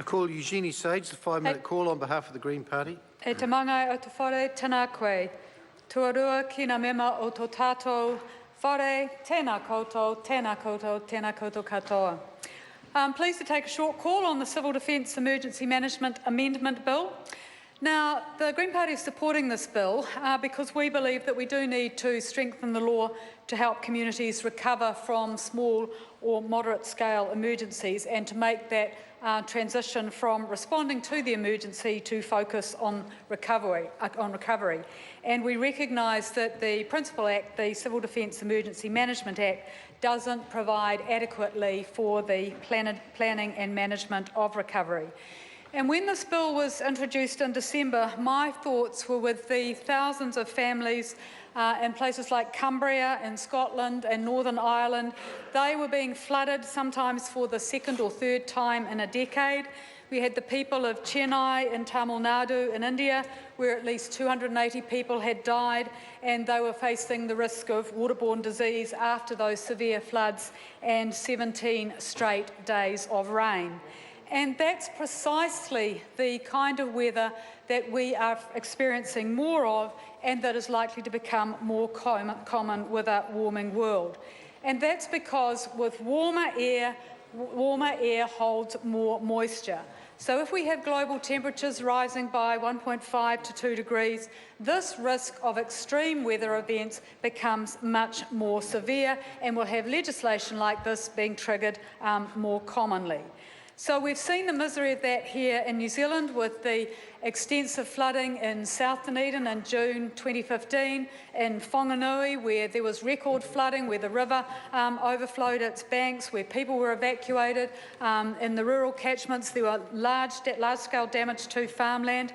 I call Eugenie Sage, the 5-minute call on behalf of the Green Party. E te mangai o te whare tēnā koe. Tuarua ki ngā mema o tō tātou whare, tēnā koutou, tēnā koutou, tēnā koutou katoa. I'm pleased to take a short call on the Civil Defence Emergency Management Amendment Bill. Now, the Green Party is supporting this bill because we believe that we do need to strengthen the law to help communities recover from small or moderate scale emergencies and to make that transition from responding to the emergency to focus on recovery. And we recognise that the Principal Act, the Civil Defence Emergency Management Act, doesn't provide adequately for the planning and management of recovery. And when this bill was introduced in December, my thoughts were with the thousands of families in places like Cumbria and Scotland and Northern Ireland. They were being flooded, sometimes for the second or third time in a decade. We had the people of Chennai in Tamil Nadu in India, where at least 280 people had died, and they were facing the risk of waterborne disease after those severe floods and 17 straight days of rain. And that's precisely the kind of weather that we are experiencing more of and that is likely to become more common with a warming world. And that's because with warmer air holds more moisture. So if we have global temperatures rising by 1.5 to 2 degrees, this risk of extreme weather events becomes much more severe, and we'll have legislation like this being triggered more commonly. So we've seen the misery of that here in New Zealand with the extensive flooding in South Dunedin in June 2015, in Whanganui where there was record flooding, where the river overflowed its banks, where people were evacuated. In the rural catchments there were large-scale damage to farmland.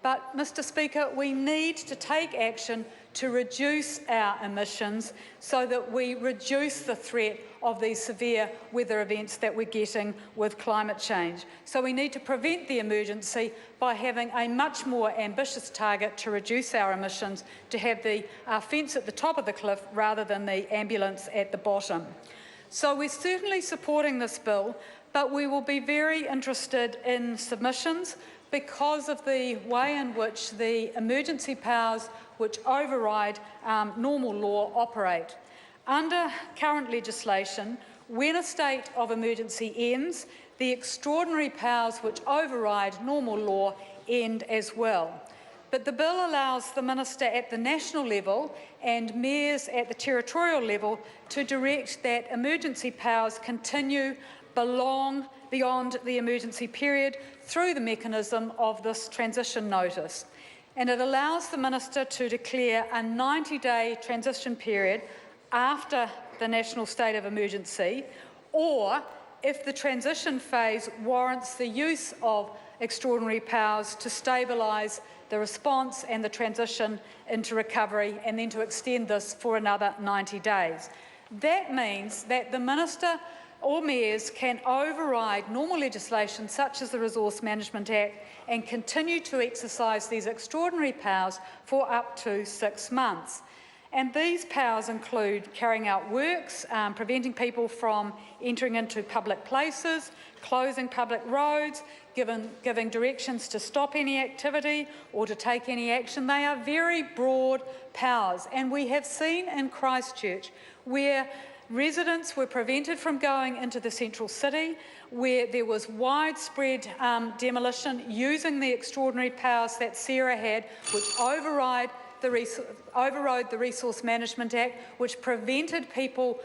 But, Mr Speaker, we need to take action to reduce our emissions so that we reduce the threat of these severe weather events that we're getting with climate change. So we need to prevent the emergency by having a much more ambitious target to reduce our emissions, to have the fence at the top of the cliff rather than the ambulance at the bottom. So we're certainly supporting this bill, but we will be very interested in submissions because of the way in which the emergency powers which override normal law operate. Under current legislation, when a state of emergency ends, the extraordinary powers which override normal law end as well. But the bill allows the Minister at the national level and mayors at the territorial level to direct that emergency powers continue beyond the emergency period through the mechanism of this transition notice. And it allows the Minister to declare a 90-day transition period after the national state of emergency, or if the transition phase warrants the use of extraordinary powers to stabilise the response and the transition into recovery, and then to extend this for another 90 days. That means that the Minister or mayors can override normal legislation such as the Resource Management Act and continue to exercise these extraordinary powers for up to 6 months. And these powers include carrying out works, preventing people from entering into public places, closing public roads, giving directions to stop any activity or to take any action. They are very broad powers, and we have seen in Christchurch where residents were prevented from going into the central city, where there was widespread demolition using the extraordinary powers that Sarah had, which overrode the Resource Management Act, which prevented people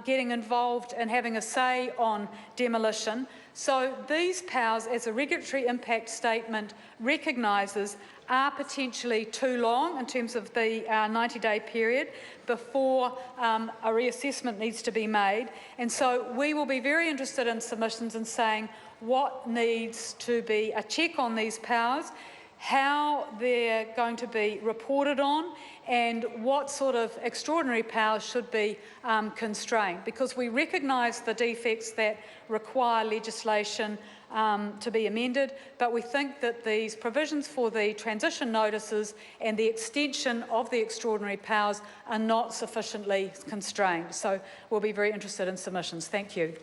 getting involved and having a say on demolition. So these powers, as a regulatory impact statement recognises, are potentially too long in terms of the 90-day period before a reassessment needs to be made. And so we will be very interested in submissions and saying what needs to be a check on these powers, how they're going to be reported on, and what sort of extraordinary powers should be constrained, because we recognise the defects that require legislation to be amended, but we think that these provisions for the transition notices and the extension of the extraordinary powers are not sufficiently constrained. So we'll be very interested in submissions. Thank you.